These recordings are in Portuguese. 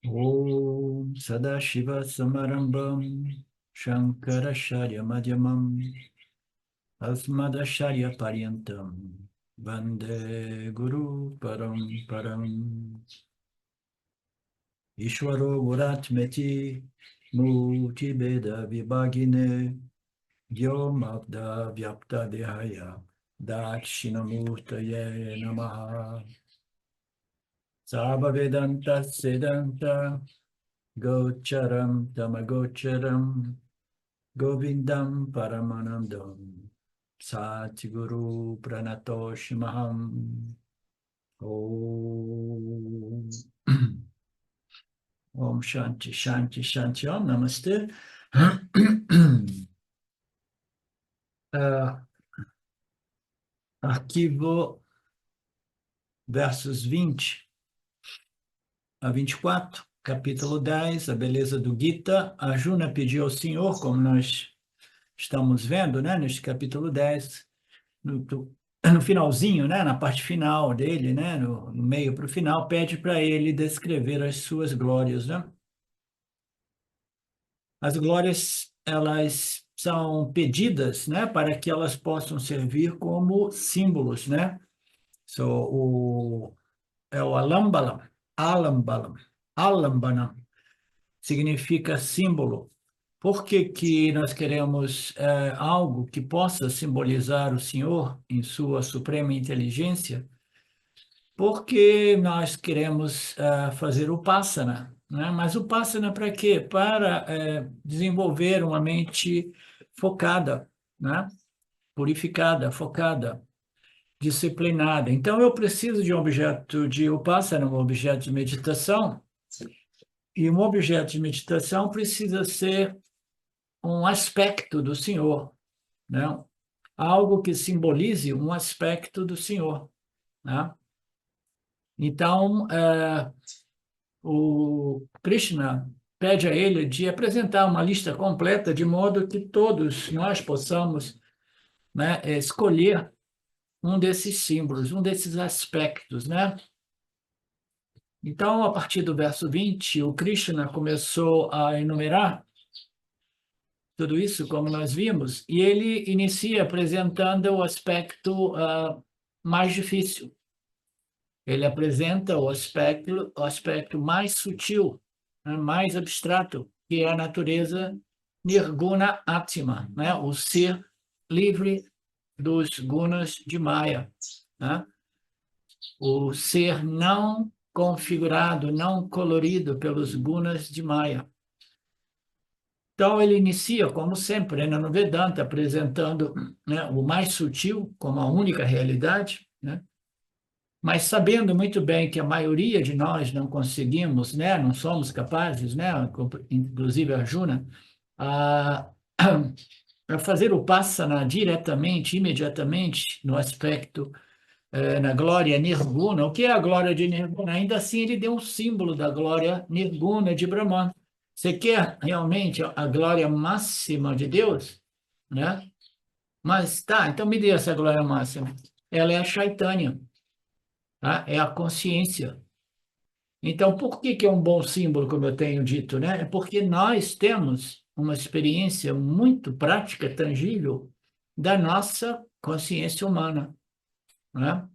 Om Sadashiva Samarambam Shankaracharya Madhyamam Asmadacharya Paryantam Vande Guru Param Ishwaro Guratmeti Murti Beda Vibhagine Vyomabda Vyapta Dehaya Dakshinamurtaye Namaha Sarva Vedanta Sedanta Gocharam Tamagocharam Govindam Paramanandam Satguru Pranatoshimaham Om Om Shanti Shanti Shanti Om Namaste. Arquivo versos 20 a 24, capítulo 10, a beleza do Gita. Arjuna pediu ao Senhor, como nós estamos vendo, né, neste capítulo 10, no finalzinho, né, na parte final dele, né, no meio para o final, pede para ele descrever as suas glórias, né? As glórias, elas são pedidas, né, para que elas possam servir como símbolos, né? É o alambalam, alambalam, alambanam, significa símbolo. Por que que nós queremos algo que possa simbolizar o Senhor em sua suprema inteligência? Porque nós queremos fazer o Upasana, né? Mas o Upasana para quê? Para desenvolver uma mente focada, né? Purificada, focada, disciplinada. Então, eu preciso de um objeto de Upasana, um objeto de meditação, e um objeto de meditação precisa ser um aspecto do Senhor, né? Algo que simbolize um aspecto do Senhor, né? Então, o Krishna pede a ele de apresentar uma lista completa de modo que todos nós possamos, né, escolher um desses símbolos, um desses aspectos, né? Então, a partir do verso 20, o Krishna começou a enumerar tudo isso, como nós vimos, e ele inicia apresentando o aspecto mais difícil. Ele apresenta o aspecto mais sutil, né, mais abstrato, que é a natureza Nirguna Atma, né, o ser livre dos gunas de Maya, né? O ser não configurado, não colorido pelos gunas de Maya. Então, ele inicia, como sempre, né, no Vedanta, apresentando, né, o mais sutil como a única realidade, né? Mas sabendo muito bem que a maioria de nós não conseguimos, né, não somos capazes, né, inclusive Arjuna, a, a fazer o Passana diretamente, imediatamente, no aspecto, na glória Nirguna. O que é a glória de Nirguna? Ainda assim, ele deu um símbolo da glória Nirguna de Brahman. Você quer realmente a glória máxima de Deus, né? Mas tá, então me dê essa glória máxima. Ela é a Chaitanya, tá? É a consciência. Então, por que que é um bom símbolo, como eu tenho dito, né? É porque nós temos uma experiência muito prática, tangível, da nossa consciência humana, né?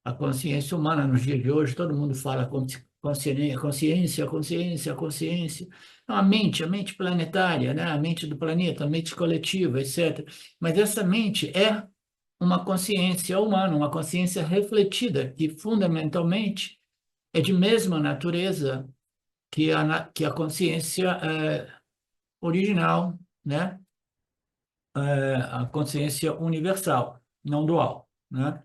A consciência humana nos dias de hoje, todo mundo fala consciência, consciência, consciência. Então, a mente planetária, né? A mente do planeta, a mente coletiva, etc. Mas essa mente é uma consciência humana, uma consciência refletida, que fundamentalmente é de mesma natureza que a consciência original, né? A consciência universal, não dual, né?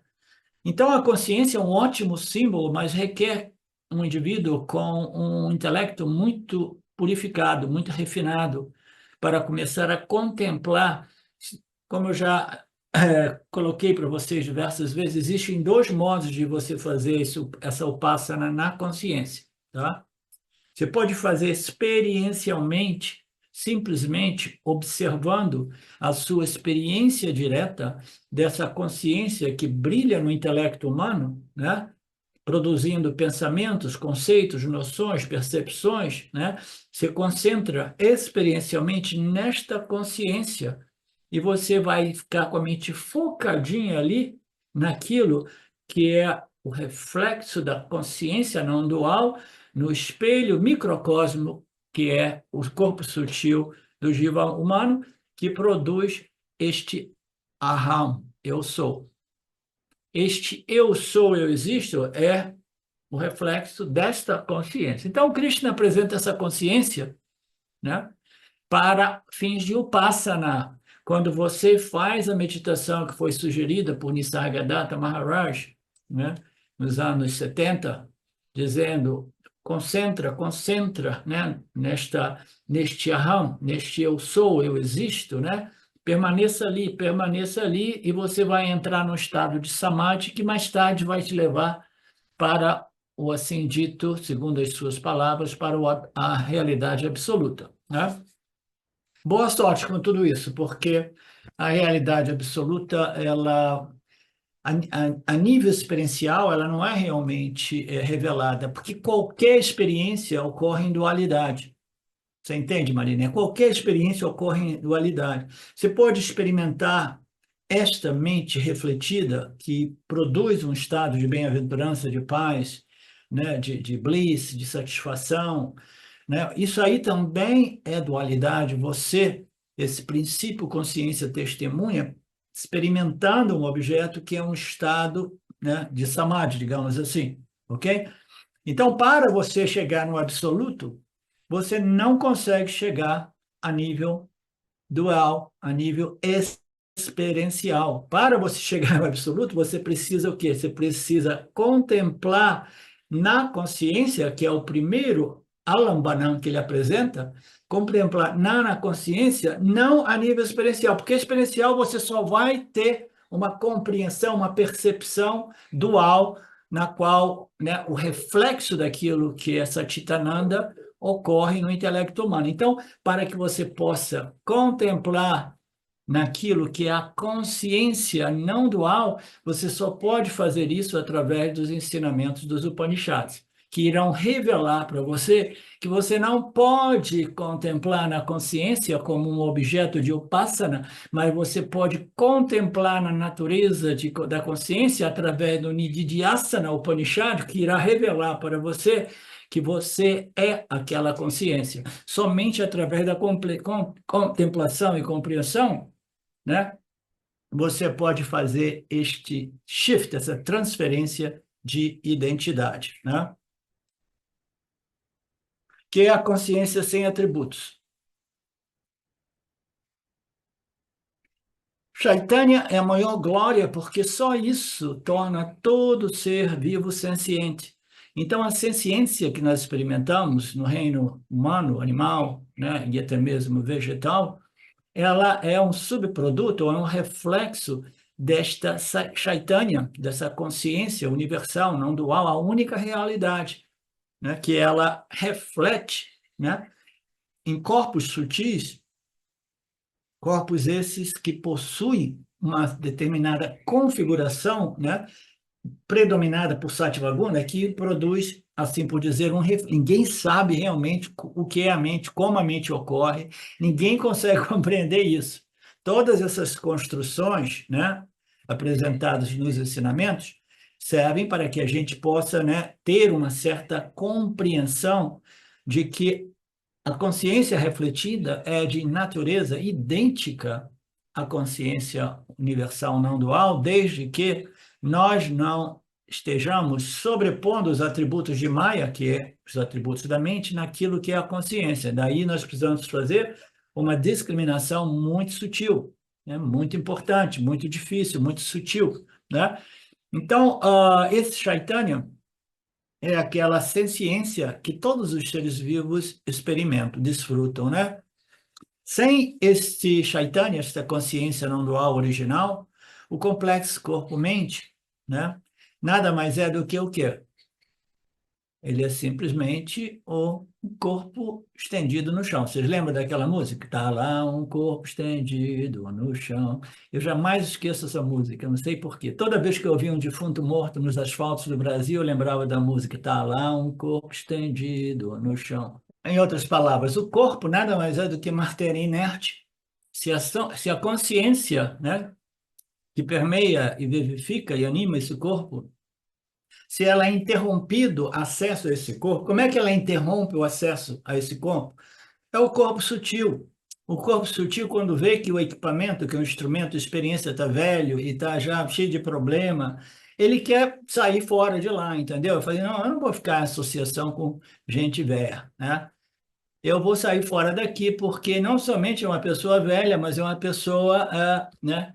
Então, a consciência é um ótimo símbolo, mas requer um indivíduo com um intelecto muito purificado, muito refinado, para começar a contemplar, como eu já coloquei para vocês diversas vezes, existem dois modos de você fazer isso, essa upasana na consciência, tá? Você pode fazer experiencialmente, simplesmente observando a sua experiência direta dessa consciência que brilha no intelecto humano, né? produzindo pensamentos, conceitos, noções, percepções, né? Se concentra experiencialmente nesta consciência e você vai ficar com a mente focadinha ali naquilo que é o reflexo da consciência não dual no espelho microcosmo que é o corpo sutil do jiva humano que produz este aham, eu sou. Este eu sou, eu existo é o reflexo desta consciência. Então, Krishna apresenta essa consciência, né, para fins de upasana. Quando você faz a meditação que foi sugerida por Nisargadatta Maharaj, né, nos anos 70, dizendo concentra, né, neste aham, neste eu sou, eu existo, né? Permaneça ali e você vai entrar no estado de samadhi que mais tarde vai te levar para o assim dito, segundo as suas palavras, para a realidade absoluta, né? Boa sorte com tudo isso, porque a realidade absoluta, ela, a nível experiencial, ela não é realmente revelada, porque qualquer experiência ocorre em dualidade. Você entende, Marina? Qualquer experiência ocorre em dualidade. Você pode experimentar esta mente refletida que produz um estado de bem-aventurança, de paz, né? de bliss, de satisfação, né? Isso aí também é dualidade. Você, esse princípio consciência testemunha, experimentando um objeto que é um estado, né, de samadhi, digamos assim, ok? Então, para você chegar no absoluto, você não consegue chegar a nível dual, a nível experiencial. Para você chegar no absoluto, você precisa o quê? Você precisa contemplar na consciência, que é o primeiro alambanam que ele apresenta, contemplar na consciência, não a nível experiencial, porque experiencial você só vai ter uma compreensão, uma percepção dual, na qual, né, o reflexo daquilo que é Satchitananda ocorre no intelecto humano. Então, para que você possa contemplar naquilo que é a consciência não dual, você só pode fazer isso através dos ensinamentos dos Upanishads, que irão revelar para você que você não pode contemplar na consciência como um objeto de upasana, mas você pode contemplar na natureza da consciência através do Nididhyasana Upanishad, que irá revelar para você que você é aquela consciência. Somente através da contemplação e compreensão, né, você pode fazer este shift, essa transferência de identidade, né? Que é a consciência sem atributos. Chaitanya é a maior glória porque só isso torna todo ser vivo senciente. Então, a senciência que nós experimentamos no reino humano, animal, né, e até mesmo vegetal, ela é um subproduto, ou é um reflexo desta Chaitanya, dessa consciência universal, não dual, a única realidade, né, que ela reflete, né, em corpos sutis, corpos esses que possuem uma determinada configuração, né, predominada por Sattva Guna, que produz, assim por dizer, ninguém sabe realmente o que é a mente, como a mente ocorre, ninguém consegue compreender isso. Todas essas construções, né, apresentadas nos ensinamentos, servem para que a gente possa, né, ter uma certa compreensão de que a consciência refletida é de natureza idêntica à consciência universal não dual, desde que nós não estejamos sobrepondo os atributos de Maya, que é os atributos da mente, naquilo que é a consciência. Daí nós precisamos fazer uma discriminação muito sutil, né? Muito importante, muito difícil, muito sutil, né? Então, esse Chaitanya é aquela senciência que todos os seres vivos experimentam, desfrutam, né? Sem este Chaitanya, esta consciência não dual original, o complexo corpo-mente, né? Nada mais é do que o quê? Ele é simplesmente o corpo estendido no chão. Vocês lembram daquela música? Tá lá um corpo estendido no chão. Eu jamais esqueço essa música, não sei por quê. Toda vez que eu via um defunto morto nos asfaltos do Brasil, eu lembrava da música. Tá lá um corpo estendido no chão. Em outras palavras, o corpo nada mais é do que matéria inerte. Se a consciência, né, que permeia e vivifica e anima esse corpo, se ela é interrompido acesso a esse corpo, como é que ela interrompe o acesso a esse corpo? É o corpo sutil. O corpo sutil, quando vê que o equipamento, que o instrumento, a experiência está velho e está já cheio de problema, ele quer sair fora de lá, entendeu? Eu falei, não, eu não vou ficar em associação com gente velha, né? Eu vou sair fora daqui porque não somente é uma pessoa velha, mas é uma pessoa, né,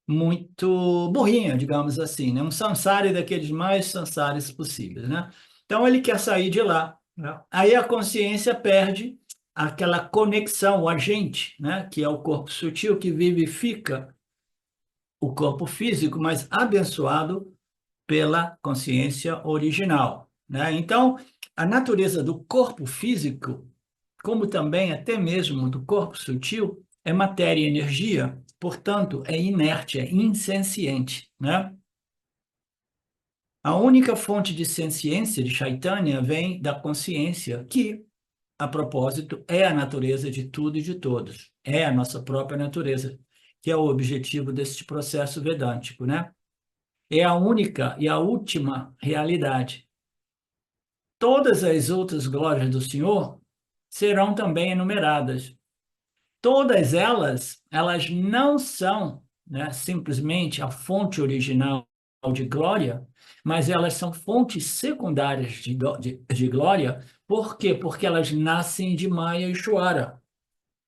muito burrinha, digamos assim, né? Um samsari daqueles mais samsaris possíveis, né? Então ele quer sair de lá, né? Aí a consciência perde aquela conexão, o agente, né? Que é o corpo sutil que vivifica o corpo físico, mas abençoado pela consciência original, né? Então, a natureza do corpo físico, como também até mesmo do corpo sutil, é matéria e energia, portanto, é inerte, é insenciente, né? A única fonte de senciência de Chaitanya vem da consciência, que, a propósito, é a natureza de tudo e de todos, é a nossa própria natureza, que é o objetivo deste processo vedântico, né? É a única e a última realidade. Todas as outras glórias do Senhor serão também enumeradas. Todas elas não são, né, simplesmente a fonte original de glória, mas elas são fontes secundárias de glória. Por quê? Porque elas nascem de Maya e Shwara.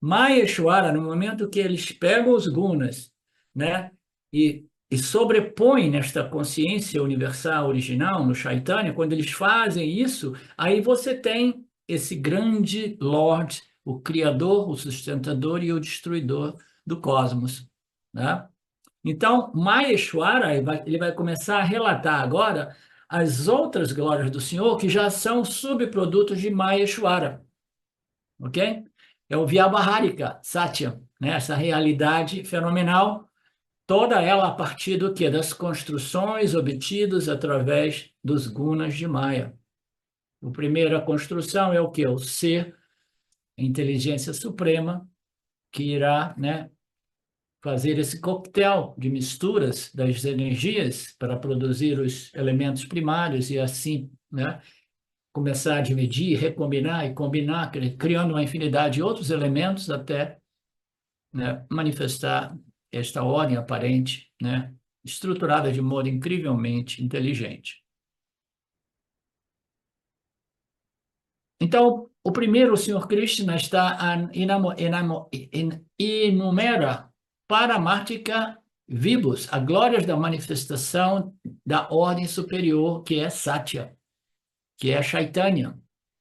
Maya e Shwara, no momento que eles pegam os gunas, né, e sobrepõem nesta consciência universal original, no Chaitanya, quando eles fazem isso, aí você tem esse grande Lord, o Criador, o sustentador e o destruidor do cosmos, né? Então, Maheshwara, ele vai começar a relatar agora as outras glórias do Senhor que já são subprodutos de Maheshwara, ok? É o Vyavaharika Satyam, né? Essa realidade fenomenal, toda ela a partir do quê? Das construções obtidas através dos gunas de Maya. A primeira construção é o quê? O ser, a inteligência suprema, que irá, né, fazer esse coquetel de misturas das energias para produzir os elementos primários e assim, né, começar a dividir, recombinar e combinar, criando uma infinidade de outros elementos até, né, manifestar esta ordem aparente, né, estruturada de modo incrivelmente inteligente. Então, o primeiro, o Senhor Krishna enumera Paramartika Vibhus, a glórias da manifestação da ordem superior, que é Satya, que é Chaitanya.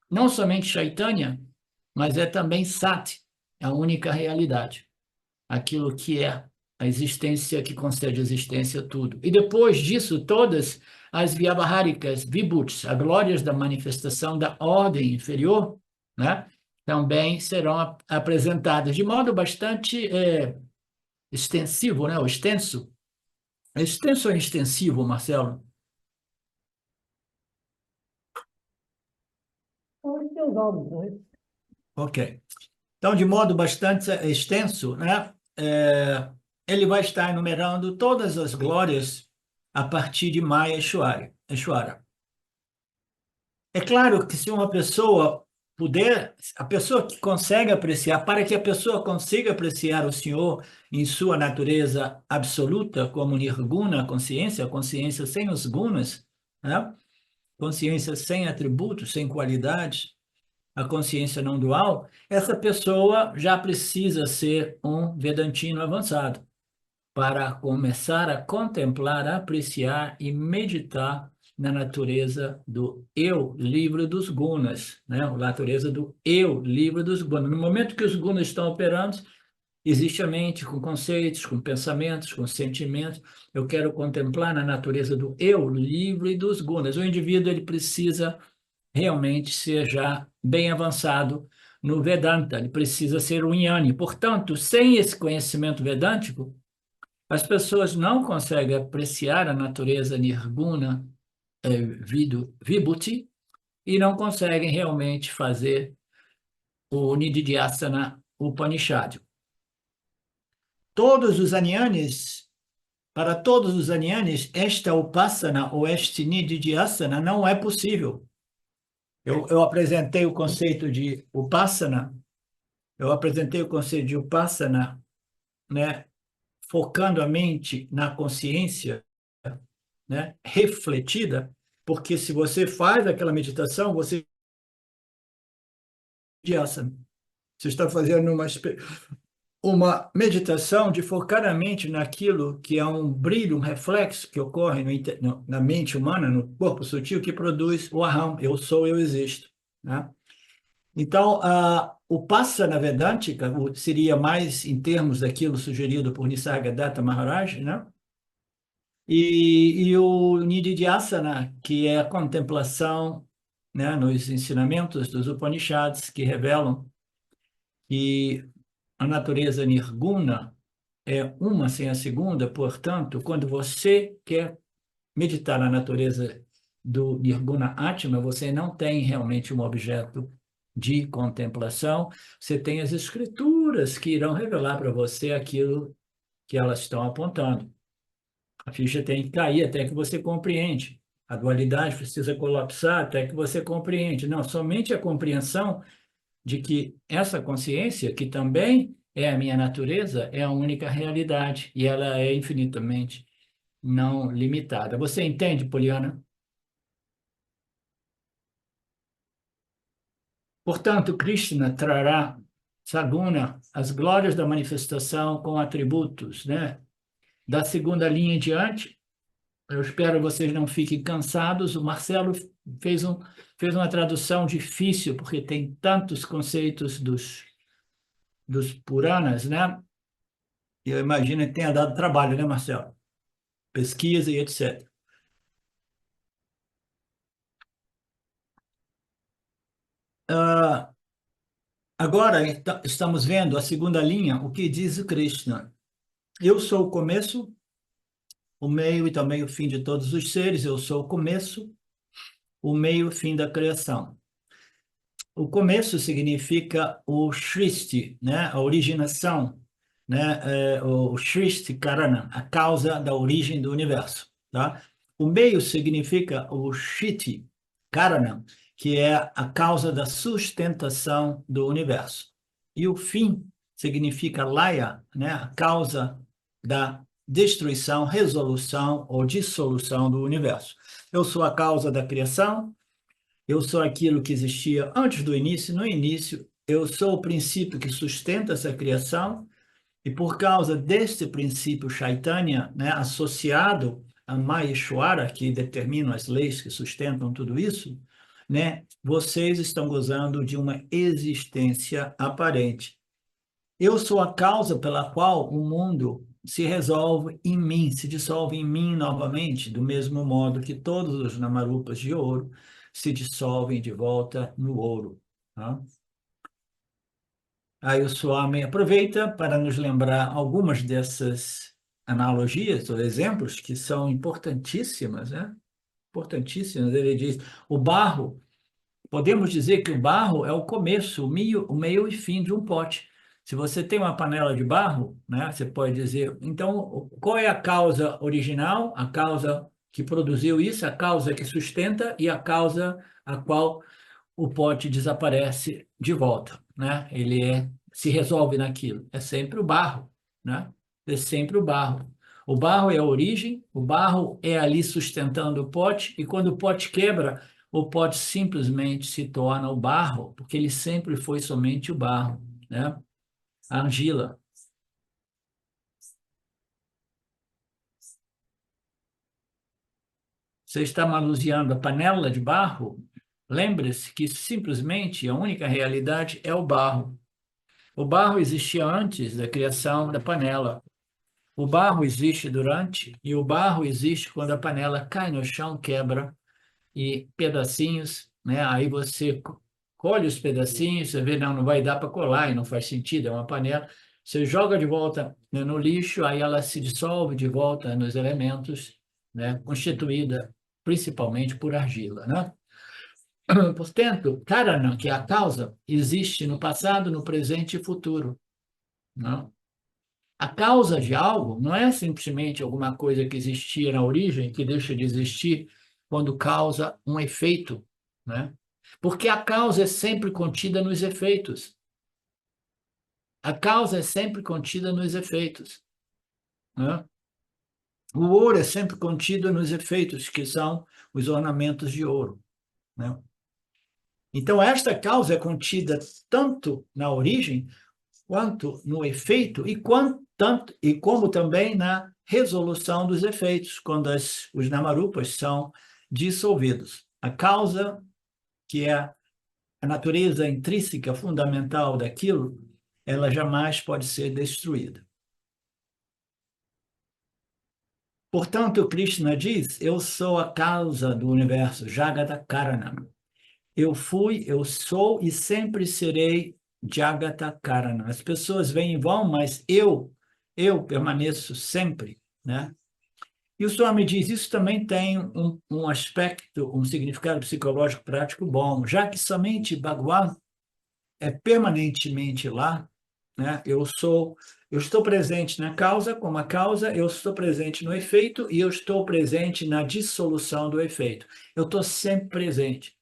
Não somente Chaitanya, mas é também Sat, a única realidade, aquilo que é a existência que concede existência a tudo. E depois disso, todas as Vyavaharikas, Vibhutis, as glórias da manifestação da ordem inferior, né, também serão apresentadas de modo bastante extensivo, né, ou extenso. É extenso ou extensivo, Marcelo? Ok. Então, de modo bastante extenso, né, ele vai estar enumerando todas as glórias a partir de Maya Eshwara. É claro que se uma pessoa puder, a pessoa que consegue apreciar, para que a pessoa consiga apreciar o Senhor em sua natureza absoluta, como Nirguna, a consciência sem os gunas, né? Consciência sem atributos, sem qualidades, a consciência não dual, essa pessoa já precisa ser um vedantino avançado para começar a contemplar, apreciar e meditar na natureza do eu, livre dos gunas, né? A natureza do eu, livre dos gunas. No momento que os gunas estão operando, existe a mente com conceitos, com pensamentos, com sentimentos. Eu quero contemplar na natureza do eu, livre dos gunas. O indivíduo ele precisa realmente seja bem avançado no Vedanta, ele precisa ser um jnani. Portanto, sem esse conhecimento vedântico, as pessoas não conseguem apreciar a natureza nirguna, vibhuti, e não conseguem realmente fazer o Nididhyasana Upanishad. Todos os jnanis, para todos os jnanis, esta Upasana ou este Nididhyasana não é possível. Eu apresentei o conceito de Upasana, né, focando a mente na consciência, né, refletida, porque se você faz aquela meditação, você você está fazendo uma meditação de focar a mente naquilo que é um brilho, um reflexo que ocorre na mente humana, no corpo sutil, que produz o aham, eu sou, eu existo, né? Então, o Passana Vedântica seria mais em termos daquilo sugerido por Nisargadatta Maharaj, né? E o Nididhyasana, que é a contemplação, né, nos ensinamentos dos Upanishads, que revelam que a natureza nirguna é uma sem a segunda, portanto, quando você quer meditar na natureza do Nirguna Atma, você não tem realmente um objeto de contemplação, você tem as escrituras que irão revelar para você aquilo que elas estão apontando. A ficha tem que cair até que você compreende. A dualidade precisa colapsar até que você compreende. Não, somente a compreensão de que essa consciência, que também é a minha natureza, é a única realidade e ela é infinitamente não limitada. Você entende, Poliana? Portanto, Krishna trará Saguna, as glórias da manifestação com atributos, né? Da segunda linha em diante, eu espero que vocês não fiquem cansados. O Marcelo fez, fez uma tradução difícil, porque tem tantos conceitos dos Puranas, né? Eu imagino que tenha dado trabalho, né, Marcelo? Pesquisa e etc. Agora, estamos vendo a segunda linha, o que diz o Krishna. Eu sou o começo, o meio e também o fim de todos os seres. Eu sou o começo, o meio e o fim da criação. O começo significa o Shrishti, né? A originação, né? O Shrishti Karana, a causa da origem do universo. Tá? O meio significa o Shiti Karana, que é a causa da sustentação do universo. E o fim significa Laya, né? A causa da destruição, resolução ou dissolução do universo. Eu sou a causa da criação, eu sou aquilo que existia antes do início, no início, eu sou o princípio que sustenta essa criação, e por causa deste princípio Chaitanya, né, associado a Maheshwara, que determina as leis que sustentam tudo isso, né, vocês estão gozando de uma existência aparente. Eu sou a causa pela qual o mundo se resolve em mim, se dissolve em mim novamente, do mesmo modo que todos os namarupas de ouro se dissolvem de volta no ouro. Tá? Aí o Swami aproveita para nos lembrar algumas dessas analogias ou exemplos que são importantíssimas, né? Importantíssimas. Ele diz, o barro, podemos dizer que o barro é o começo, o meio e fim de um pote. Se você tem uma panela de barro, né, você pode dizer, então, qual é a causa original, a causa que produziu isso, a causa que sustenta e a causa a qual o pote desaparece de volta, né? Se resolve naquilo. É sempre o barro, né? É sempre o barro. O barro é a origem, o barro é ali sustentando o pote, e quando o pote quebra, o pote simplesmente se torna o barro, porque ele sempre foi somente o barro, né? A argila. Você está manuseando a panela de barro? Lembre-se que simplesmente a única realidade é o barro. O barro existia antes da criação da panela. O barro existe durante, e o barro existe quando a panela cai no chão, quebra, e pedacinhos né? Aí você colhe os pedacinhos, você vê, não, não vai dar para colar, e não faz sentido, é uma panela. Você joga de volta, né, no lixo, aí ela se dissolve de volta nos elementos, né? Constituída principalmente por argila, né? Portanto, Karana, que é a causa, existe no passado, no presente e futuro, né? A causa de algo não é simplesmente alguma coisa que existia na origem, que deixa de existir quando causa um efeito, né? Porque a causa é sempre contida nos efeitos. A causa é sempre contida nos efeitos, né? O ouro é sempre contido nos efeitos, que são os ornamentos de ouro, né? Então, esta causa é contida tanto na origem quanto no efeito e como também na resolução dos efeitos, quando os namarupas são dissolvidos. A causa, que é a natureza intrínseca fundamental daquilo, ela jamais pode ser destruída. Portanto, Krishna diz: eu sou a causa do universo, Jagata Karanam. Eu fui, eu sou e sempre serei Jagata Karana. As pessoas vêm e vão, mas eu permaneço sempre, né? E o Swami diz, isso também tem um aspecto, um significado psicológico prático bom, já que somente Bhagavan é permanentemente lá, né? Eu estou presente na causa como a causa, eu estou presente no efeito e eu estou presente na dissolução do efeito. Eu estou sempre presente.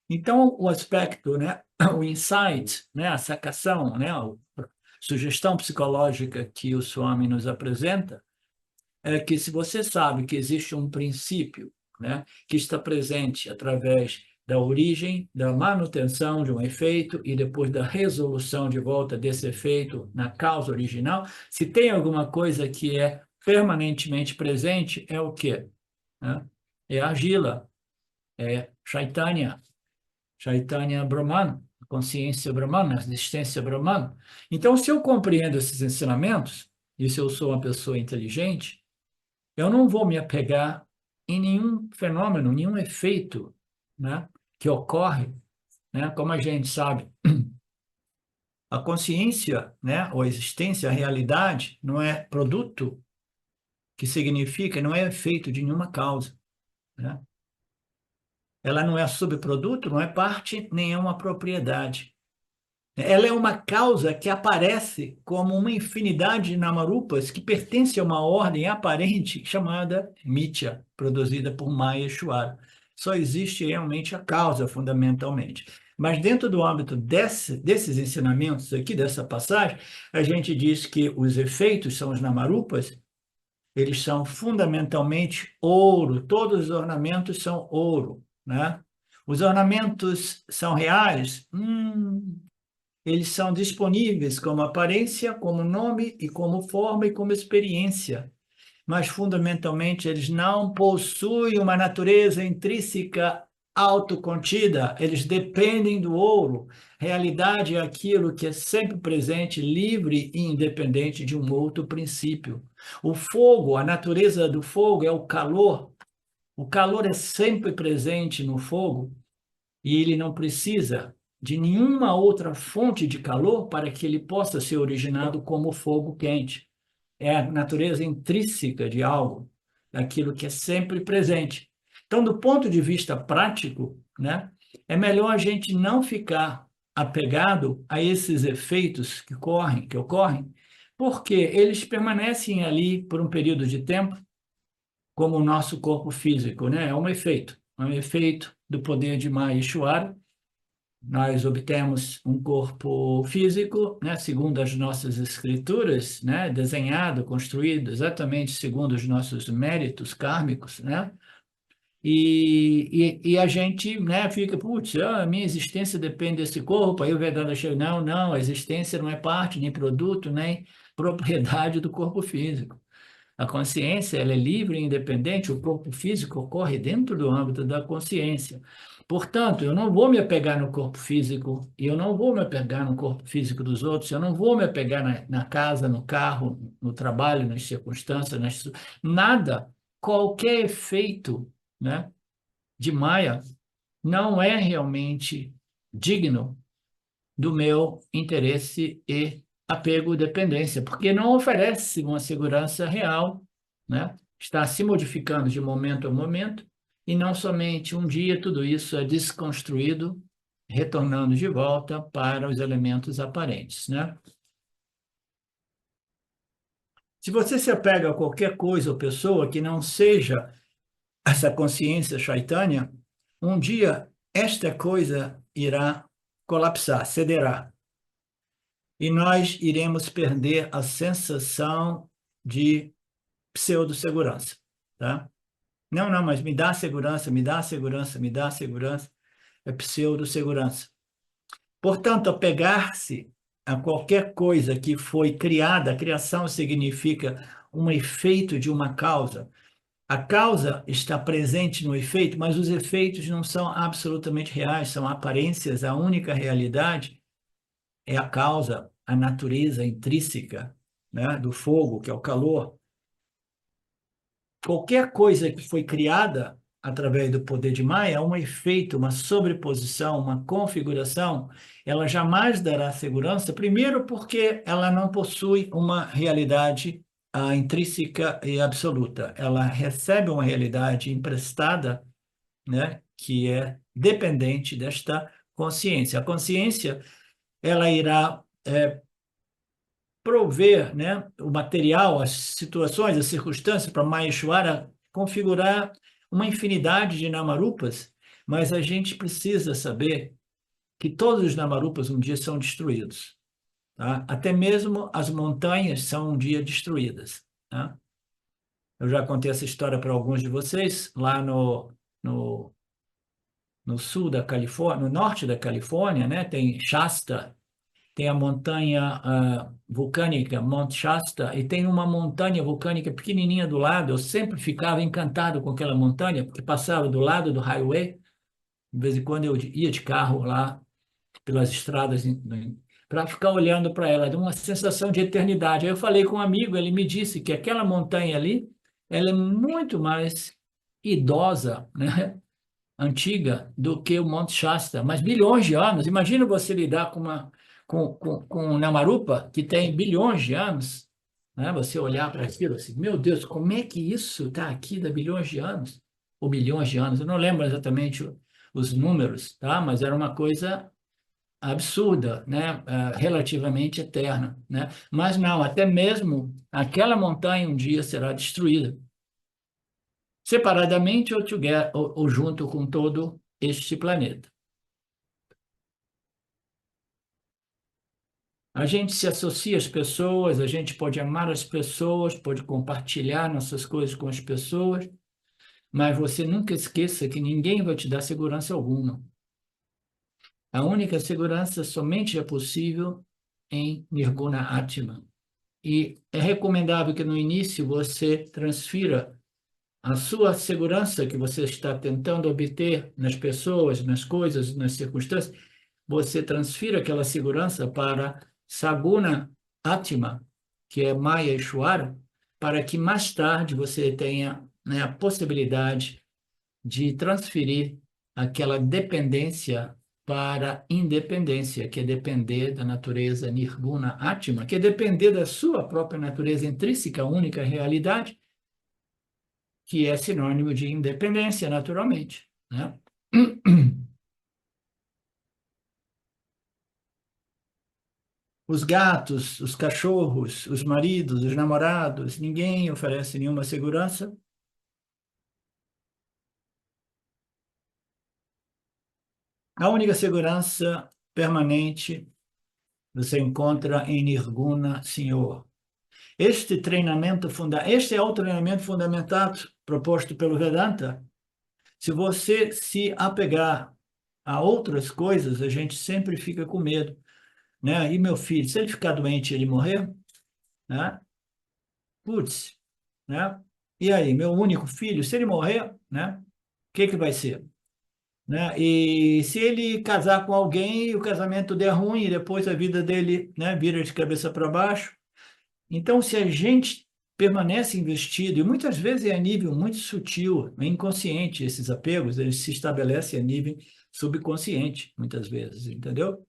Então, o aspecto, né, o insight, né, a sacação, né, a sugestão psicológica que o Swami nos apresenta é que se você sabe que existe um princípio, né, que está presente através da origem, da manutenção de um efeito e depois da resolução de volta desse efeito na causa original, se tem alguma coisa que é permanentemente presente, é o quê? Né? É a argila, é Chaitanya, Chaitanya Brahman, consciência Brahman, existência Brahman. Então, se eu compreendo esses ensinamentos, e se eu sou uma pessoa inteligente, eu não vou me apegar em nenhum fenômeno, nenhum efeito, né, que ocorre, né, como a gente sabe. A consciência, né, ou a existência, a realidade, não é produto, que significa, não é efeito de nenhuma causa, né? Ela não é subproduto, não é parte, nem é uma propriedade. Ela é uma causa que aparece como uma infinidade de namarupas que pertence a uma ordem aparente chamada Mitya, produzida por Maya Ishvara. Só existe realmente a causa, fundamentalmente. Mas dentro do âmbito desses ensinamentos aqui, dessa passagem, a gente diz que os efeitos são os namarupas, eles são fundamentalmente ouro, todos os ornamentos são ouro, né? Os ornamentos são reais? Eles são disponíveis como aparência, como nome e como forma e como experiência, mas fundamentalmente eles não possuem uma natureza intrínseca autocontida, eles dependem do ouro. Realidade é aquilo que é sempre presente, livre e independente de um outro princípio. O fogo, a natureza do fogo é o calor. O calor é sempre presente no fogo e ele não precisa de nenhuma outra fonte de calor para que ele possa ser originado como fogo quente. É a natureza intrínseca de algo, daquilo que é sempre presente. Então, do ponto de vista prático, né, é melhor a gente não ficar apegado a esses efeitos que ocorrem, porque eles permanecem ali por um período de tempo, como o nosso corpo físico, né? É um efeito do poder de Maya Ishvara. Nós obtemos um corpo físico, né, segundo as nossas escrituras, né, desenhado, construído exatamente segundo os nossos méritos kármicos, né? E a gente, né, fica, putz, a minha existência depende desse corpo. Aí o Vedanta chega, não, não, a existência não é parte, nem produto, nem propriedade do corpo físico. A consciência, ela é livre e independente, o corpo físico ocorre dentro do âmbito da consciência. Portanto, eu não vou me apegar no corpo físico, e eu não vou me apegar no corpo físico dos outros, eu não vou me apegar na casa, no carro, no trabalho, nas circunstâncias, nada, qualquer efeito, né, de Maya não é realmente digno do meu interesse e apego e dependência, porque não oferece uma segurança real, né? Está se modificando de momento a momento, e não somente um dia tudo isso é desconstruído, retornando de volta para os elementos aparentes, né? Se você se apega a qualquer coisa ou pessoa que não seja essa consciência chaitânia, um dia esta coisa irá colapsar, cederá. E nós iremos perder a sensação de pseudo-segurança, tá? Não, não, mas me dá segurança, me dá segurança, me dá segurança. É pseudo-segurança. Portanto, apegar-se a qualquer coisa que foi criada, a criação significa um efeito de uma causa. A causa está presente no efeito, mas os efeitos não são absolutamente reais, são aparências. A única realidade é a causa, a natureza intrínseca, né, do fogo, que é o calor. Qualquer coisa que foi criada através do poder de Maya é um efeito, uma sobreposição, uma configuração. Ela jamais dará segurança, primeiro porque ela não possui uma realidade intrínseca e absoluta. Ela recebe uma realidade emprestada, né, que é dependente desta consciência. A consciência, ela irá prover, né, o material, as situações, as circunstâncias para Maheshwara configurar uma infinidade de Namarupas, mas a gente precisa saber que todos os Namarupas um dia são destruídos, tá? Até mesmo as montanhas são um dia destruídas, tá? Eu já contei essa história para alguns de vocês, lá no, no sul da Califórnia, no norte da Califórnia, né, tem Shasta, tem a montanha vulcânica Mount Shasta, e tem uma montanha vulcânica pequenininha do lado. Eu sempre ficava encantado com aquela montanha, porque passava do lado do highway. De vez em quando eu ia de carro lá, pelas estradas, para ficar olhando para ela, de uma sensação de eternidade. Aí eu falei com um amigo, ele me disse que aquela montanha ali, ela é muito mais idosa, né? Antiga do que o Monte Shasta, mas bilhões de anos. Imagina você lidar com Namarupa, que tem bilhões de anos, né? Você olhar para aquilo assim, meu Deus, como é que isso está aqui há bilhões de anos? Ou bilhões de anos, eu não lembro exatamente os números, tá? Mas era uma coisa absurda, né? Relativamente eterna, né? Mas não, até mesmo aquela montanha um dia será destruída separadamente ou junto com todo este planeta. A gente se associa às pessoas, a gente pode amar as pessoas, pode compartilhar nossas coisas com as pessoas, mas você nunca esqueça que ninguém vai te dar segurança alguma. A única segurança somente é possível em Nirguna Atma. E é recomendável que no início você transfira a sua segurança que você está tentando obter nas pessoas, nas coisas, nas circunstâncias, você transfira aquela segurança para Saguna Atma, que é Maya Ishwara, para que mais tarde você tenha, né, a possibilidade de transferir aquela dependência para independência, que é depender da natureza Nirguna Atma, que é depender da sua própria natureza intrínseca, única realidade, que é sinônimo de independência, naturalmente, né? Os gatos, os cachorros, os maridos, os namorados, ninguém oferece nenhuma segurança. A única segurança permanente você encontra em Nirguna, Senhor. Este é o treinamento fundamentado proposto pelo Vedanta. Se você se apegar a outras coisas, a gente sempre fica com medo, né? E meu filho, se ele ficar doente e ele morrer, né? Putz, né? E aí, meu único filho, se ele morrer, né? O que que vai ser? Né? E se ele casar com alguém e o casamento der ruim e depois a vida dele, né, vira de cabeça para baixo. Então, se a gente permanece investido, e muitas vezes é a nível muito sutil, é inconsciente, esses apegos, eles se estabelecem a nível subconsciente, muitas vezes, entendeu?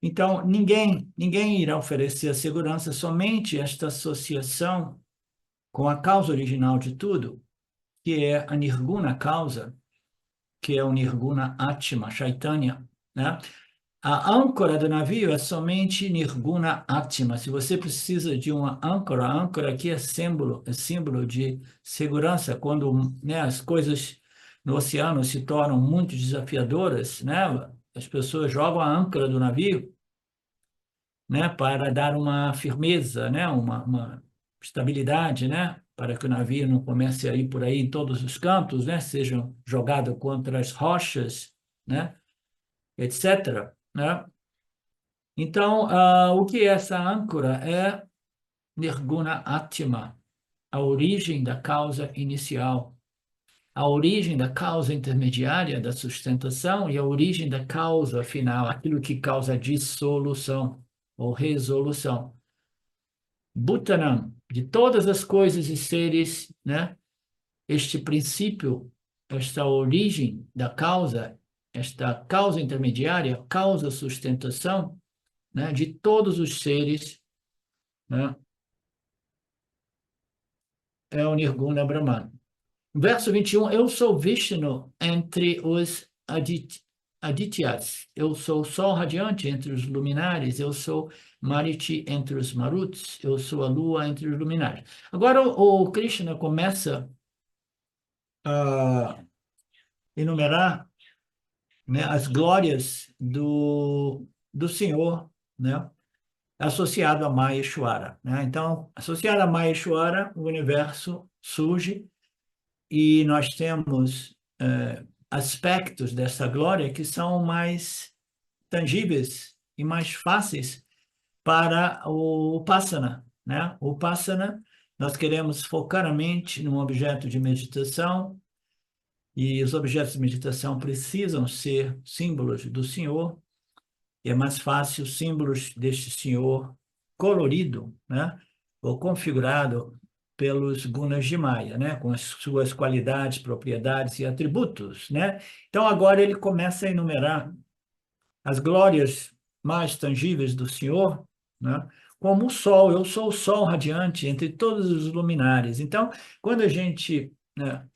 Então, ninguém irá oferecer a segurança, somente esta associação com a causa original de tudo, que é a Nirguna causa, que é o Nirguna Atma, Chaitanya, né? A âncora do navio é somente Nirguna Atma. Se você precisa de uma âncora, a âncora aqui é símbolo de segurança. Quando, né, as coisas no oceano se tornam muito desafiadoras, né, as pessoas jogam a âncora do navio, né, para dar uma firmeza, né, uma estabilidade, né, para que o navio não comece a ir por aí em todos os cantos, né, sejam jogado contra as rochas, né, etc., né? Então, o que é essa âncora? É Nirguna Atma, a origem da causa inicial, a origem da causa intermediária da sustentação e a origem da causa final, aquilo que causa dissolução ou resolução. Bhutanam, de todas as coisas e seres, né? Este princípio, esta origem da causa, esta causa intermediária, causa sustentação, né? De todos os seres, né? É o Nirguna Brahman. Verso 21, eu sou Vishnu entre os Adityas, eu sou o Sol radiante entre os luminares, eu sou Mariti entre os Maruts, eu sou a Lua entre os luminares. Agora o Krishna começa a enumerar, né, as glórias do Senhor, né, associado a Maheshwara, né? Então, associado a Maheshwara, o universo surge e nós temos aspectos dessa glória que são mais tangíveis e mais fáceis para o Upasana, né? O Upasana, nós queremos focar a mente num objeto de meditação e os objetos de meditação precisam ser símbolos do Senhor, e é mais fácil símbolos deste Senhor colorido, né? Ou configurado pelos gunas de Maya, né? Com as suas qualidades, propriedades e atributos, né? Então agora ele começa a enumerar as glórias mais tangíveis do Senhor, né? Como o sol, eu sou o sol radiante entre todos os luminares. Então, quando a gente, né,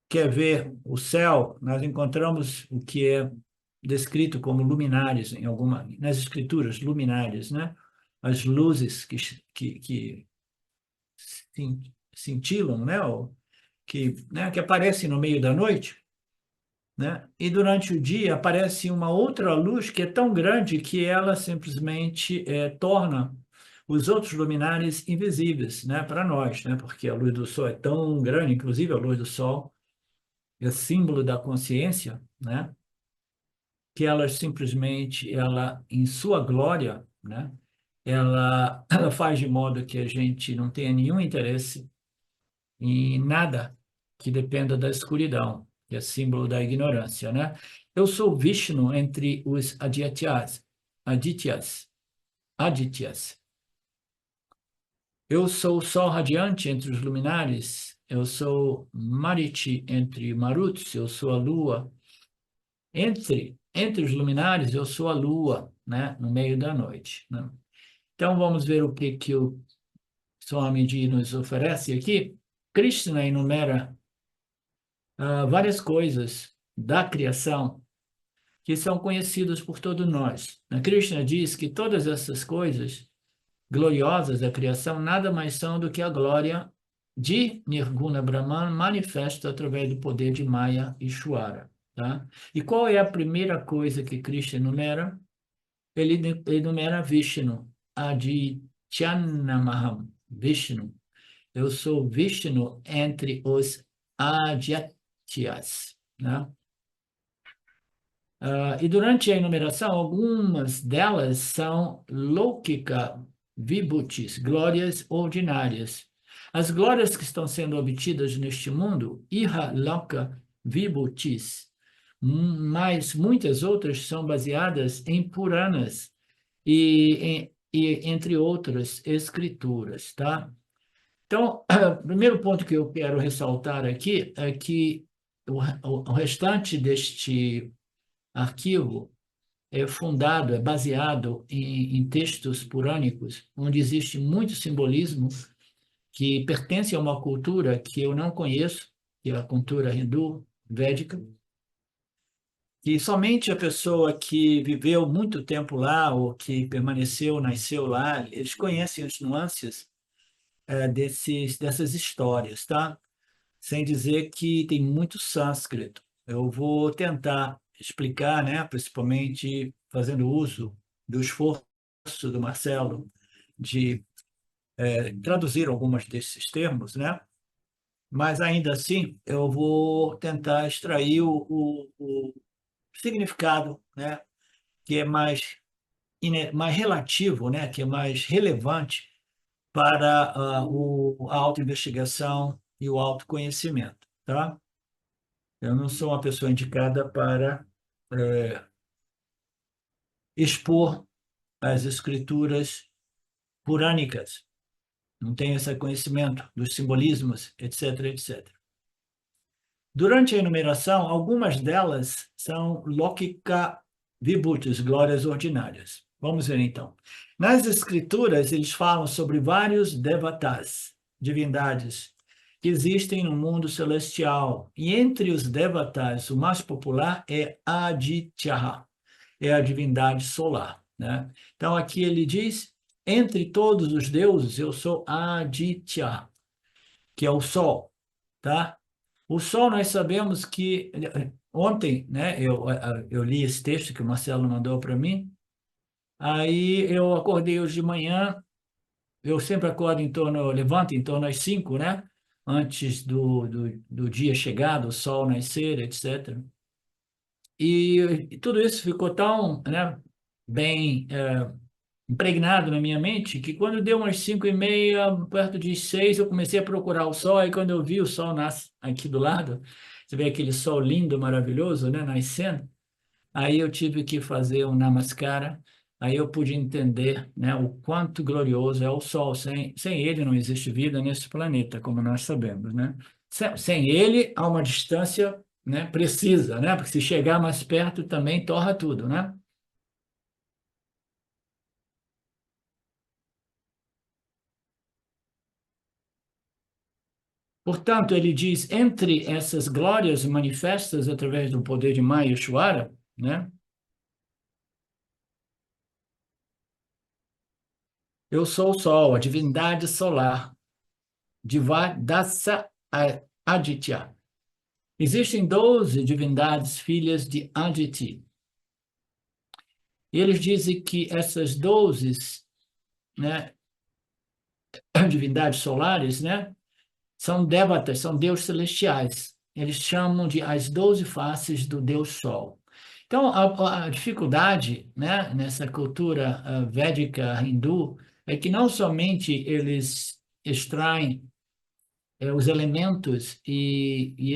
quer ver o céu, nós encontramos o que é descrito como luminares nas escrituras, luminares, né? As luzes que cintilam, né? Ou que aparecem no meio da noite, né? E durante o dia aparece uma outra luz que é tão grande que ela simplesmente torna os outros luminares invisíveis, né? Para nós, né? Porque a luz do sol é tão grande, inclusive a luz do sol é símbolo da consciência, né? Que ela simplesmente, ela em sua glória, né? Ela faz de modo que a gente não tenha nenhum interesse em nada que dependa da escuridão, que é símbolo da ignorância, né? Eu sou Vishnu entre os Adityas, Adityas. Eu sou o sol radiante entre os luminares, eu sou Mariti entre Maruts, eu sou a lua. Entre os luminares, eu sou a lua, né? No meio da noite, né? Então, vamos ver o que o Swamiji nos oferece aqui. Krishna enumera várias coisas da criação que são conhecidas por todos nós. Krishna diz que todas essas coisas gloriosas da criação nada mais são do que a glória de Nirguna Brahman manifesta através do poder de Maya e Shwara. Tá? E qual é a primeira coisa que Krishna enumera? Ele enumera Vishnu, Adityanamaham, Vishnu. Eu sou Vishnu entre os Adyatyas, né? E durante a enumeração, algumas delas são Lokika Vibhutis, glórias ordinárias. As glórias que estão sendo obtidas neste mundo, Iha Loka Vibhutis, mas muitas outras são baseadas em Puranas e entre outras escrituras, tá? Então, o primeiro ponto que eu quero ressaltar aqui é que o restante deste arquivo é baseado em textos purânicos, onde existe muito simbolismo que pertence a uma cultura que eu não conheço, que é a cultura hindu védica, que somente a pessoa que viveu muito tempo lá ou que permaneceu, nasceu lá, eles conhecem as nuances dessas histórias, tá? Sem dizer que tem muito sânscrito. Eu vou tentar explicar, né, principalmente fazendo uso do esforço do Marcelo de traduzir algumas desses termos, né? Mas ainda assim, eu vou tentar extrair o significado, né, que é mais relativo, né, que é mais relevante para a autoinvestigação e o autoconhecimento, tá? Eu não sou uma pessoa indicada para eh, expor as escrituras purânicas. Não tenho esse conhecimento dos simbolismos, etc, etc. Durante a enumeração, algumas delas são Lokika Vibhutis, glórias ordinárias. Vamos ver então. Nas escrituras, eles falam sobre vários devatas, divindades, que existem no mundo celestial. E entre os devatas, o mais popular é Aditya, é a divindade solar, né? Então aqui ele diz: entre todos os deuses, eu sou Aditya, que é o sol, tá? O sol, nós sabemos que ontem, né, eu li esse texto que o Marcelo mandou para mim, aí eu acordei hoje de manhã, eu sempre acordo eu levanto em torno às 5, né, antes do dia chegar, do sol nascer, etc. E tudo isso ficou tão, né, bem impregnado na minha mente que quando deu umas 5:30, perto de 6, eu comecei a procurar o sol. Aí quando eu vi o sol nasce aqui do lado, você vê aquele sol lindo, maravilhoso, né, nascendo. Aí eu tive que fazer um namaskara. Aí eu pude entender, né, o quanto glorioso é o sol. Sem ele não existe vida nesse planeta, como nós sabemos, né? Sem ele há uma distância, né, precisa, né? Porque se chegar mais perto também torra tudo, né? Portanto, ele diz, entre essas glórias manifestas através do poder de Maheshwara, né? Eu sou o Sol, a divindade solar, Dasa Aditya. Existem 12 divindades filhas de Aditi. E eles dizem que essas 12, né, divindades solares, né, são devatas, são deuses celestiais. Eles chamam de as 12 faces do Deus Sol. Então, a dificuldade, né, nessa cultura védica hindu é que não somente eles extraem os elementos e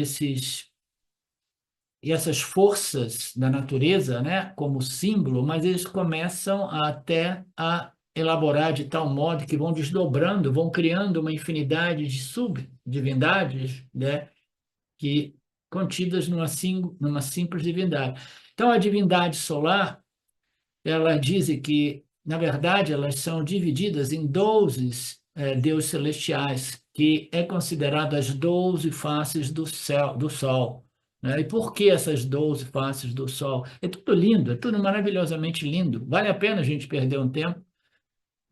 essas forças da natureza, né, como símbolo, mas eles começam até a elaborar de tal modo que vão desdobrando, vão criando uma infinidade de subdivindades, né, que contidas numa simples divindade. Então, a divindade solar, ela diz que, na verdade, elas são divididas em 12 deuses celestiais, que é considerado as 12 faces do céu, do Sol. Né? E por que essas 12 faces do Sol? É tudo lindo, é tudo maravilhosamente lindo. Vale a pena a gente perder um tempo,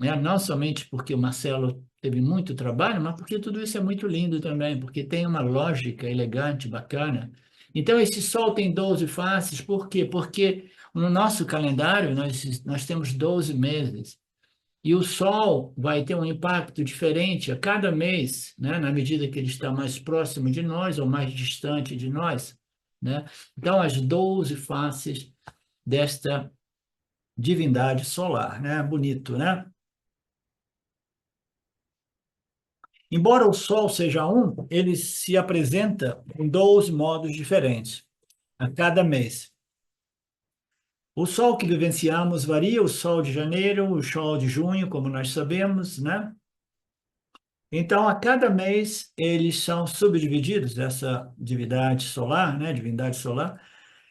né? Não somente porque o Marcelo teve muito trabalho, mas porque tudo isso é muito lindo também, porque tem uma lógica elegante, bacana. Então, esse Sol tem 12 faces, por quê? Porque no nosso calendário nós temos 12 meses. E o Sol vai ter um impacto diferente a cada mês, né? Na medida que ele está mais próximo de nós ou mais distante de nós, né? Então, as 12 faces desta divindade solar, né? Bonito, né? Embora o Sol seja um, ele se apresenta em 12 modos diferentes. a cada mês. O sol que vivenciamos varia, o sol de janeiro, o sol de junho, como nós sabemos, né? Então, a cada mês, eles são subdivididos, essa divindade solar, né? Divindade solar,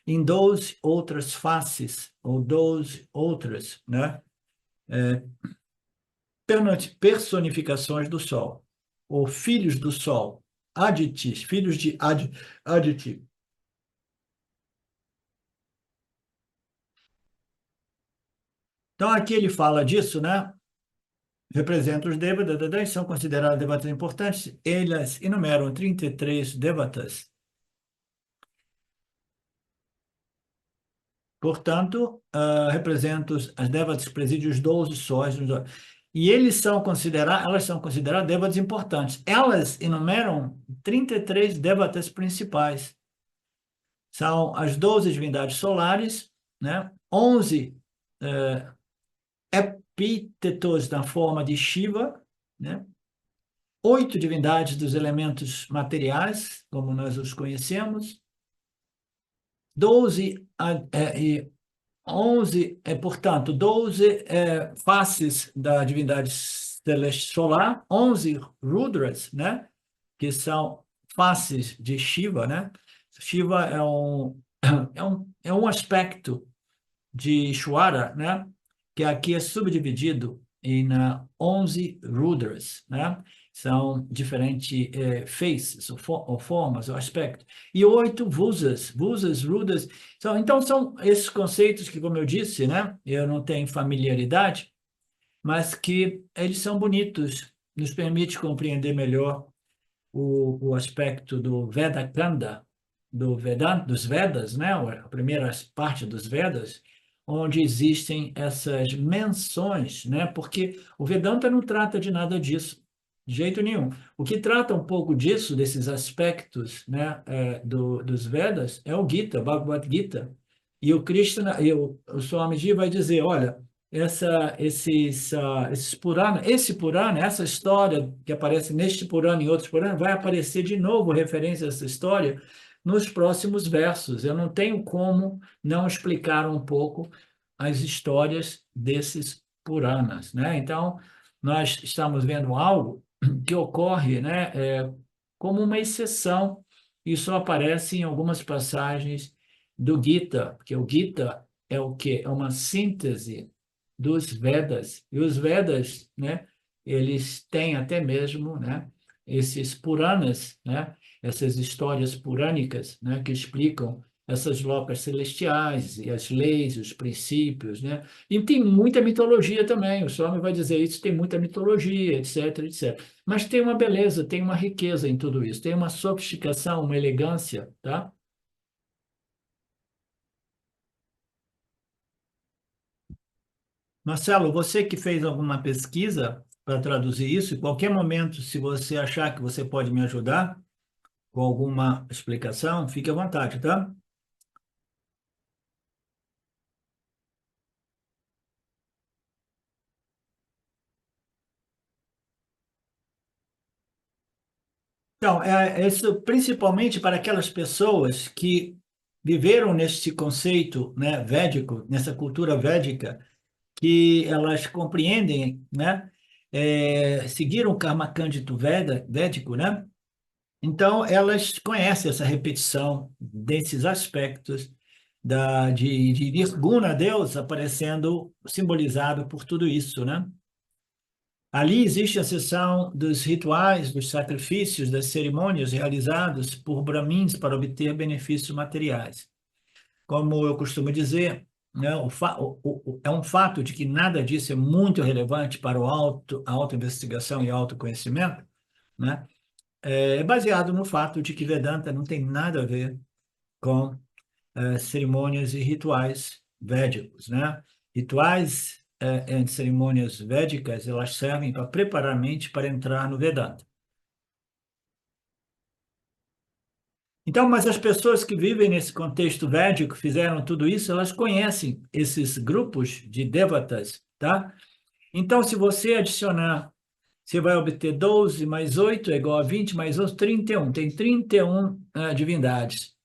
em 12 outras faces, ou 12 outras, né? Personificações do sol, ou filhos do sol, aditis, filhos de aditi. Então, aqui ele fala disso, né? Representa os devatas, são considerados devatas importantes. Eles enumeram 33 devatas. Portanto, representam as devatas que presidem os 12 sóis. E elas são consideradas devatas importantes. Elas enumeram 33 devatas principais. São as 12 divindades solares, né? 11 epítetos na forma de Shiva, né? 8 divindades dos elementos materiais, como nós os conhecemos. 12 e 11, portanto, 12 faces da divindade celeste solar, 11 Rudras, né? Que são faces de Shiva, né? Shiva é um aspecto de Ishvara, né? Que aqui é subdividido em 11 Rudras, né? São diferentes faces, ou formas, ou aspectos. E 8 Vusas, Rudas. Então, são esses conceitos que, como eu disse, né? Eu não tenho familiaridade, mas que eles são bonitos, nos permite compreender melhor o aspecto do Vedakanda, do Vedanta, dos Vedas, né? A primeira parte dos Vedas, onde existem essas menções, né? Porque o Vedanta não trata de nada disso, de jeito nenhum. O que trata um pouco disso, desses aspectos, né, dos Vedas, é o Gita, Bhagavad Gita. E o Krishna, o Swamiji vai dizer, olha, esses Purana, esse Purana, essa história que aparece neste Purana e outros Puranas, vai aparecer de novo referência a essa história nos próximos versos. Eu não tenho como não explicar um pouco as histórias desses Puranas, né? Então, nós estamos vendo algo que ocorre, né, como uma exceção e só aparece em algumas passagens do Gita, porque o Gita é o quê? É uma síntese dos Vedas. E os Vedas, né, eles têm até mesmo, né, esses Puranas, né, essas histórias purânicas, né, que explicam essas lokas celestiais e as leis, os princípios, né? E tem muita mitologia também. O Swami vai dizer isso, tem muita mitologia, etc, etc. Mas tem uma beleza, tem uma riqueza em tudo isso, tem uma sofisticação, uma elegância, tá? Marcelo, você que fez alguma pesquisa para traduzir isso, em qualquer momento, se você achar que você pode me ajudar com alguma explicação, fique à vontade, tá? Então, isso principalmente para aquelas pessoas que viveram nesse conceito, né, védico, nessa cultura védica, que elas compreendem, né, seguiram o karma cândido védico, né? Então, elas conhecem essa repetição desses aspectos de Nirguna, Deus, aparecendo simbolizado por tudo isso, né? Ali existe a seção dos rituais, dos sacrifícios, das cerimônias realizados por Brahmins para obter benefícios materiais. Como eu costumo dizer, né, é um fato de que nada disso é muito relevante para a autoinvestigação e autoconhecimento, né? É baseado no fato de que Vedanta não tem nada a ver com cerimônias e rituais védicos, né? Rituais e cerimônias védicas, elas servem para preparar a mente para entrar no Vedanta. Então, mas as pessoas que vivem nesse contexto védico, fizeram tudo isso, elas conhecem esses grupos de devatas, tá? Então, se você adicionar, você vai obter 12 mais 8 é igual a 20 mais 11, 31. Tem 31 divindades.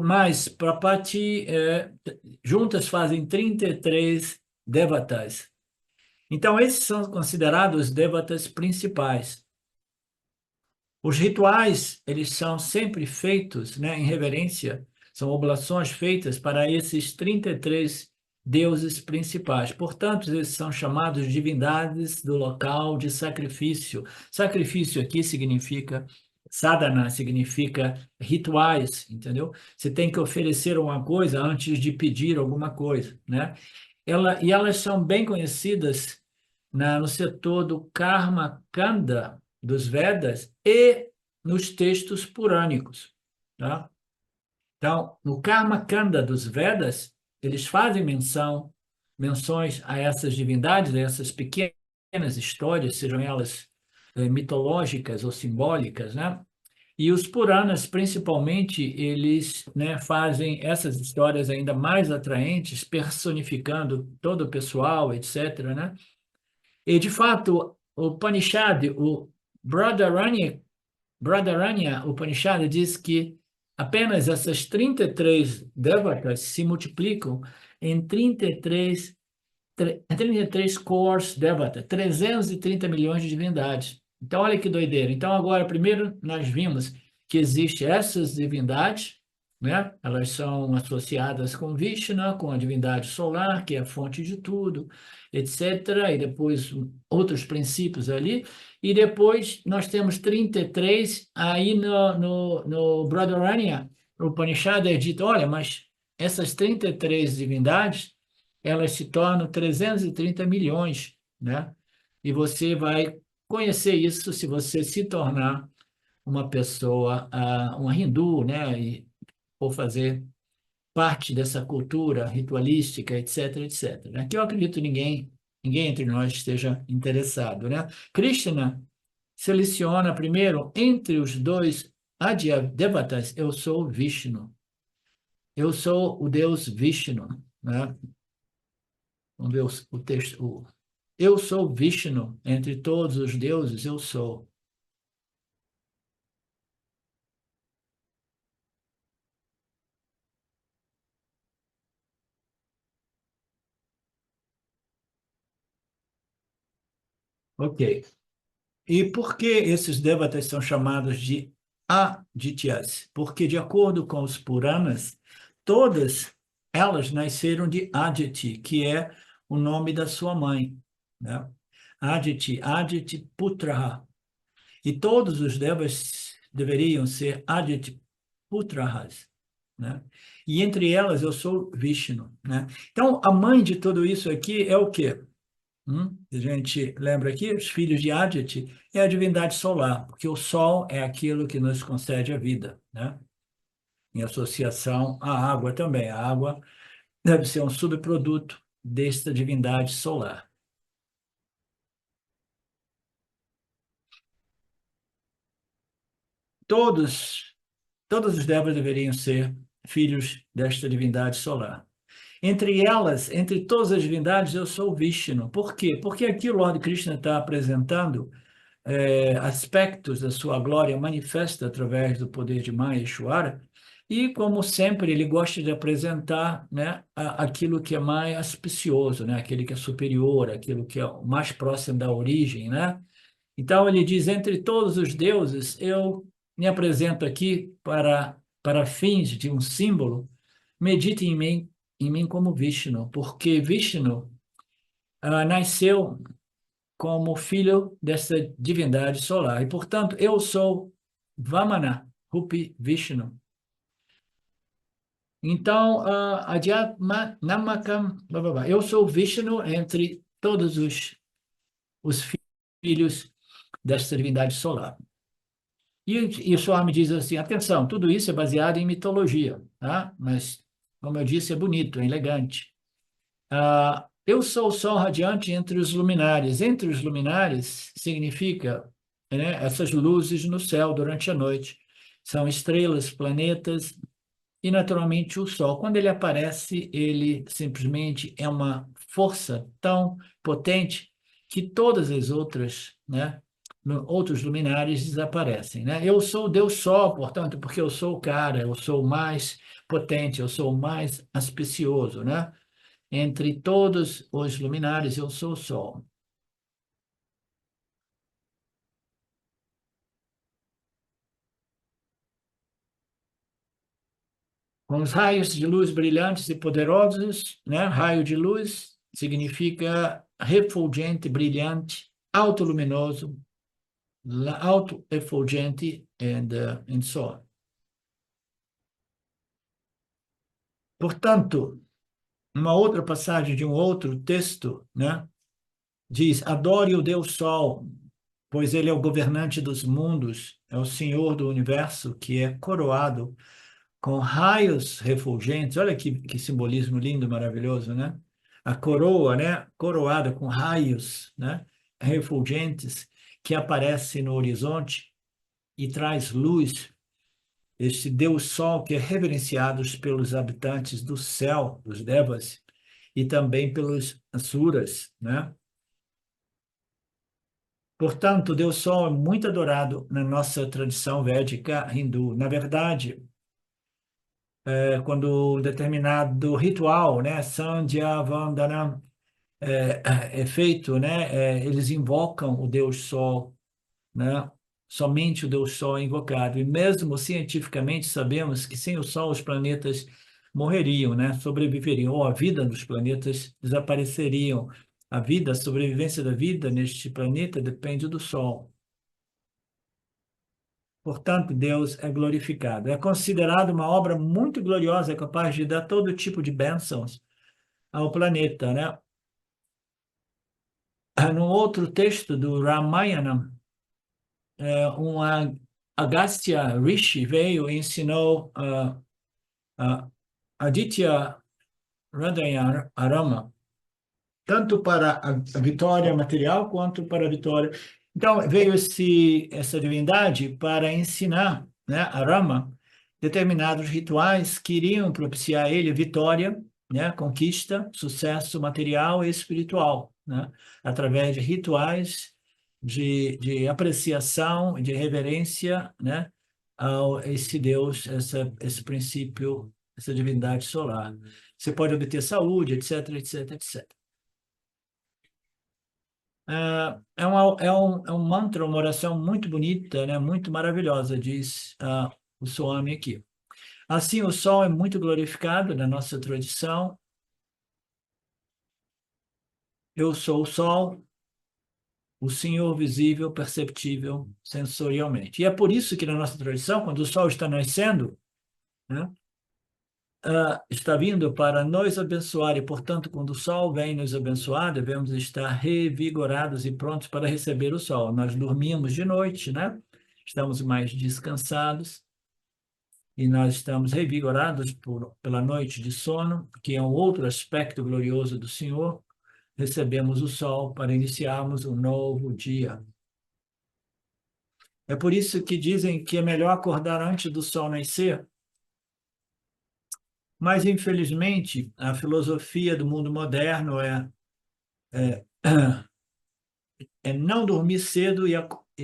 Mas Prapati, juntas fazem 33 devatas. Então, esses são considerados devatas principais. Os rituais, eles são sempre feitos, né, em reverência, são oblações feitas para esses 33 deuses principais. Portanto, eles são chamados divindades do local de sacrifício. Sacrifício aqui significa sadhana, significa rituais, entendeu? Você tem que oferecer uma coisa antes de pedir alguma coisa, né? E elas são bem conhecidas no setor do Karma Kanda dos Vedas e nos textos purânicos, tá? Então, no Karma Kanda dos Vedas, eles fazem menções a essas divindades, a essas pequenas histórias, sejam elas mitológicas ou simbólicas, né? E os Puranas, principalmente, eles, né, fazem essas histórias ainda mais atraentes, personificando todo o pessoal, etc., né? E, de fato, o Upanishad, o Bradaranya Upanishad diz que apenas essas 33 devatas se multiplicam em 33 cores devata, 330 milhões de divindades. Então, olha que doideira. Então, agora, primeiro, nós vimos que existem essas divindades, né? Elas são associadas com Vishnu, com a divindade solar, que é a fonte de tudo, etc. E depois outros princípios ali. E depois nós temos 33 aí no Bradharanya, o Upanishad é dito, olha, mas essas 33 divindades elas se tornam 330 milhões, né? E você vai conhecer isso se você se tornar uma pessoa, uma hindu, né? Ou fazer parte dessa cultura ritualística, etc, etc. Né? Que eu acredito que ninguém entre nós esteja interessado, né? Krishna seleciona primeiro entre os dois Adya Devatas, eu sou Vishnu. Eu sou o Deus Vishnu, né? Vamos ver o texto. Eu sou Vishnu, entre todos os deuses, eu sou. Ok. E por que esses devatas são chamados de Adityas? Porque, de acordo com os Puranas, todas elas nasceram de Aditi, que é o nome da sua mãe, né? Aditi, Aditi Putra. E todos os devas deveriam ser Aditi Putras, né? E entre elas eu sou Vishnu, né? Então, a mãe de tudo isso aqui é o quê? A gente lembra aqui, os filhos de Aditi é a divindade solar, porque o Sol é aquilo que nos concede a vida, né? Em associação à água também. A água deve ser um subproduto desta divindade solar. Todos, todos os devas deveriam ser filhos desta divindade solar. Entre elas, entre todas as divindades, eu sou Vishnu. Por quê? Porque aqui o Lord Krishna está apresentando aspectos da sua glória manifesta através do poder de Maheshwara, e, como sempre, ele gosta de apresentar, né, aquilo que é mais auspicioso, né, aquele que é superior, aquilo que é o mais próximo da origem, né? Então, ele diz, entre todos os deuses, eu me apresento aqui para fins de um símbolo, medite em mim como Vishnu, porque Vishnu nasceu como filho dessa divindade solar. E, portanto, eu sou Vamana, Rupi Vishnu. Então, Namakam, blá, blá, blá. Eu sou Vishnu entre todos os filhos dessa divindade solar. E o Swami diz assim, atenção, tudo isso é baseado em mitologia, tá? Mas, como eu disse, é bonito, é elegante. Eu sou o sol radiante entre os luminares. Entre os luminares significa, né, essas luzes no céu durante a noite. São estrelas, planetas e, naturalmente, o sol. Quando ele aparece, ele simplesmente é uma força tão potente que todas as outras, né, outros luminares desaparecem, né? Eu sou o Deus Sol, portanto, porque eu sou o cara, eu sou o mais potente, eu sou o mais auspicioso, né? Entre todos os luminares, eu sou o Sol. Com os raios de luz brilhantes e poderosos, né? Raio de luz significa refulgente, brilhante, autoluminoso, auto-effulgente, and so on. Portanto, uma outra passagem de um outro texto, né? Diz: adore o Deus Sol, pois ele é o governante dos mundos, é o Senhor do universo, que é coroado com raios refulgentes. Olha que simbolismo lindo, maravilhoso, né? A coroa, né? Coroada com raios, né? Refulgentes que aparece no horizonte e traz luz. Este Deus Sol que é reverenciado pelos habitantes do céu, dos Devas, e também pelos Asuras, né? Portanto, Deus Sol é muito adorado na nossa tradição védica hindu. Na verdade, quando um determinado ritual, né, Sandhya Vandana, é feito, né, eles invocam o Deus Sol, né? Somente o Deus Sol é invocado. E mesmo cientificamente sabemos que sem o Sol os planetas morreriam, né? Sobreviveriam, ou a vida nos planetas desapareceriam. A vida, a sobrevivência da vida neste planeta depende do Sol. Portanto, Deus é glorificado. É considerado uma obra muito gloriosa, é capaz de dar todo tipo de bênçãos ao planeta, né? No outro texto do Ramayana, uma Agastya Rishi veio e ensinou Aditya Hridaya Arama, tanto para a vitória material quanto para a vitória. Então, veio essa divindade para ensinar, né, a Rama determinados rituais que iriam propiciar a ele vitória, né, conquista, sucesso material e espiritual, né, através de rituais de apreciação, de reverência, né, a esse Deus, esse princípio, essa divindade solar. Você pode obter saúde, etc, etc, etc. É um mantra, uma oração muito bonita, né? Muito maravilhosa, diz o Swami aqui. Assim, o sol é muito glorificado na nossa tradição. Eu sou o sol, o Senhor visível, perceptível sensorialmente. E é por isso que na nossa tradição, quando o sol está nascendo, né? Está vindo para nos abençoar e, portanto, quando o sol vem nos abençoar, devemos estar revigorados e prontos para receber o sol. Nós dormimos de noite, né? Estamos mais descansados e nós estamos revigorados pela noite de sono, que é um outro aspecto glorioso do Senhor. Recebemos o sol para iniciarmos um novo dia. É por isso que dizem que é melhor acordar antes do sol nascer. Mas, infelizmente, a filosofia do mundo moderno é, é não dormir cedo e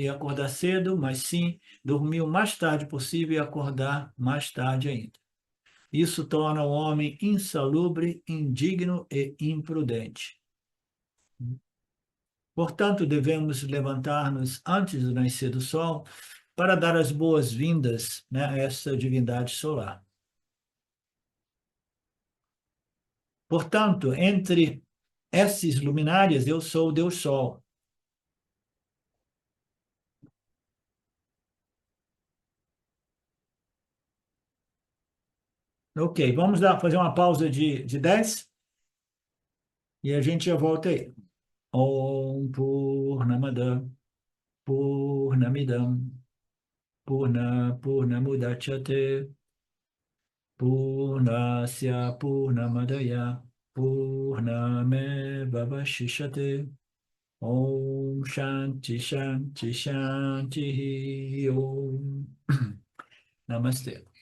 acordar cedo, mas sim dormir o mais tarde possível e acordar mais tarde ainda. Isso torna o homem insalubre, indigno e imprudente. Portanto, devemos levantar-nos antes do nascer do sol para dar as boas-vindas, né, a essa divindade solar. Portanto, entre esses luminares, eu sou o Deus Sol. Ok, vamos lá fazer uma pausa de 10 e a gente já volta aí. Om Purnamada Purnamidam Purnamudachyate Purnasya Purnamadaya Purnameva Vashishyate Om Shanti Shanti Shanti Om Namaste.